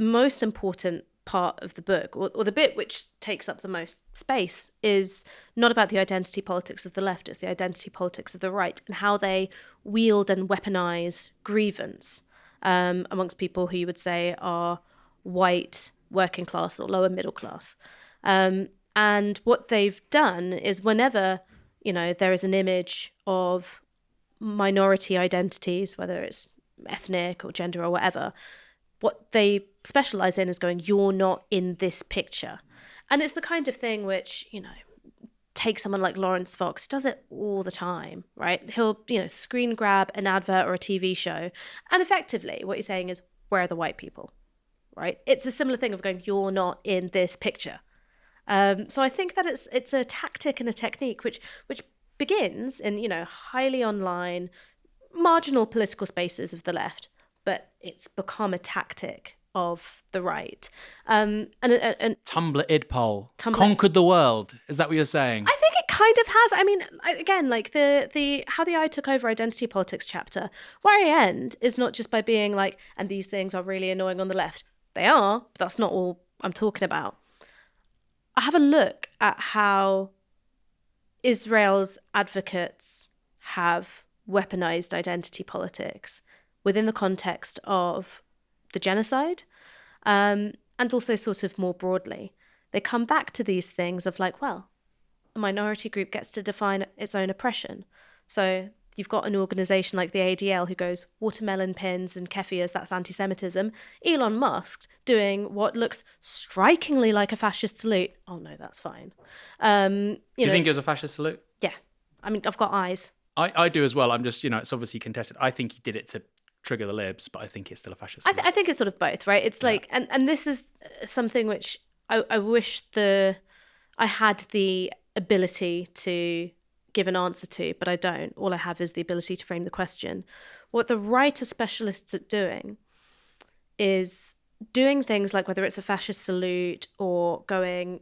the most important part of the book, or the bit which takes up the most space, is not about the identity politics of the left, it's the identity politics of the right, and how they wield and weaponize grievance amongst people who you would say are white, working class or lower middle class. And what they've done is whenever, there is an image of minority identities, whether it's ethnic or gender or whatever, what they specialize in is going, you're not in this picture. And it's the kind of thing which, take someone like Lawrence Fox, does it all the time, right? He'll, screen grab an advert or a TV show. And effectively what he's saying is, where are the white people, right? It's a similar thing of going, you're not in this picture. So I think that it's a tactic and a technique which begins in, highly online, marginal political spaces of the left, but it's become a tactic of the right. And Tumblr idpol conquered the world. Is that what you're saying? I think it kind of has. I mean, again, like the how the I took over identity politics chapter, where I end is not just by being like, and these things are really annoying on the left. They are, but that's not all I'm talking about. I have a look at how Israel's advocates have weaponized identity politics within the context of the genocide, and also sort of more broadly. They come back to these things of like, well, a minority group gets to define its own oppression. So you've got an organisation like the ADL who goes, watermelon pins and kefirs, that's anti-Semitism. Elon Musk doing what looks strikingly like a fascist salute. Oh no, that's fine. Do you think it was a fascist salute? Yeah. I mean, I've got eyes. I do as well. I'm just, it's obviously contested. I think he did it to trigger the libs, but I think it's still a fascist salute. I think it's sort of both, right? It's like, and this is something which I wish I had the ability to give an answer to, but I don't. All I have is the ability to frame the question. What the right are specialists at doing is doing things like whether it's a fascist salute or going,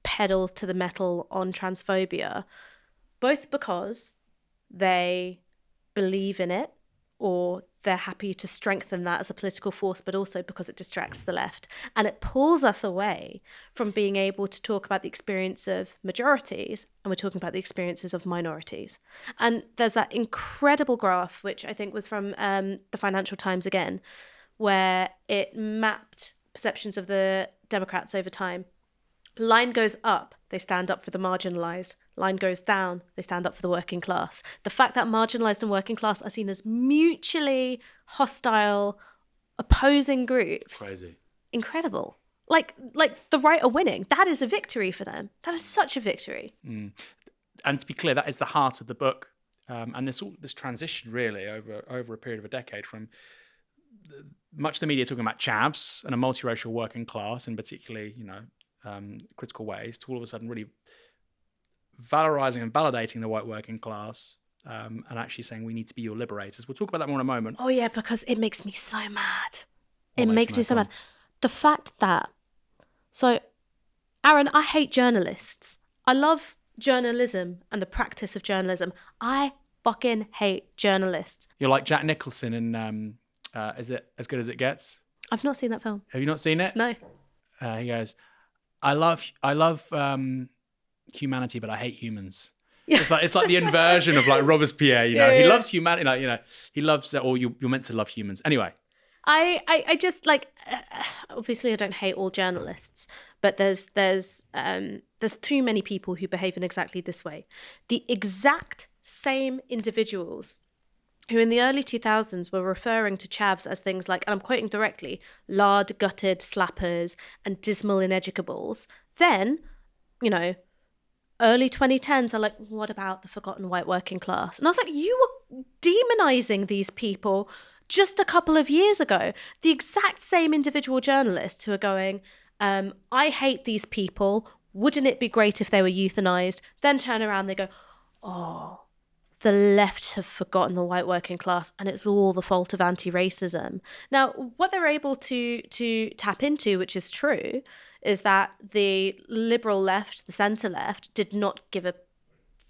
pedal to the metal on transphobia, both because they believe in it or they're happy to strengthen that as a political force, but also because it distracts the left. And it pulls us away from being able to talk about the experience of majorities, and we're talking about the experiences of minorities. And there's that incredible graph, which I think was from the Financial Times again, where it mapped perceptions of the Democrats over time. Line goes up, they stand up for the marginalised. Line goes down, they stand up for the working class. The fact that marginalised and working class are seen as mutually hostile, opposing groups. Crazy. Incredible. Like the right are winning. That is a victory for them. That is such a victory. Mm. And to be clear, that is the heart of the book. And this transition really over a period of a decade from much of the media talking about chavs and a multiracial working class, in particularly, critical ways, to all of a sudden really valorizing and validating the white working class, and actually saying we need to be your liberators. We'll talk about that more in a moment. Oh yeah, because it makes me so mad. It makes me so mad. The fact that, so Aaron, I hate journalists. I love journalism and the practice of journalism. I fucking hate journalists. You're like Jack Nicholson in Is It As Good As It Gets? I've not seen that film. Have you not seen it? No. He goes, I love humanity, but I hate humans. It's like the inversion of like Robespierre. He loves humanity. He loves it, or you're meant to love humans. Anyway, I just like. Obviously, I don't hate all journalists, but there's too many people who behave in exactly this way. The exact same individuals who in the early 2000s were referring to chavs as things like, and I'm quoting directly, lard gutted slappers and dismal ineducables. Then, early 2010s are like, what about the forgotten white working class? And I was like, you were demonizing these people just a couple of years ago. The exact same individual journalists who are going, I hate these people. Wouldn't it be great if they were euthanized? Then turn around, they go, oh, the left have forgotten the white working class and it's all the fault of anti-racism. Now, what they're able to tap into, which is true, is that the liberal left, the centre left, did not give a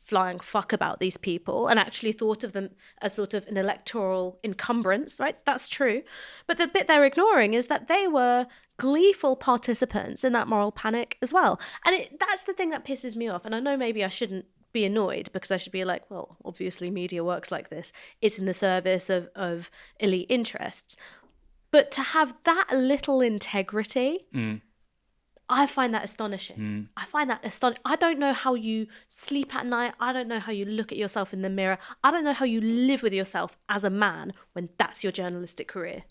flying fuck about these people and actually thought of them as sort of an electoral encumbrance, right? That's true. But the bit they're ignoring is that they were gleeful participants in that moral panic as well. And that's the thing that pisses me off. And I know maybe I shouldn't be annoyed, because I should be like, well, obviously media works like this. It's in the service of elite interests. But to have that little integrity... I find that astonishing. I find that astonishing. I don't know how you sleep at night. I don't know how you look at yourself in the mirror. I don't know how you live with yourself as a man when that's your journalistic career.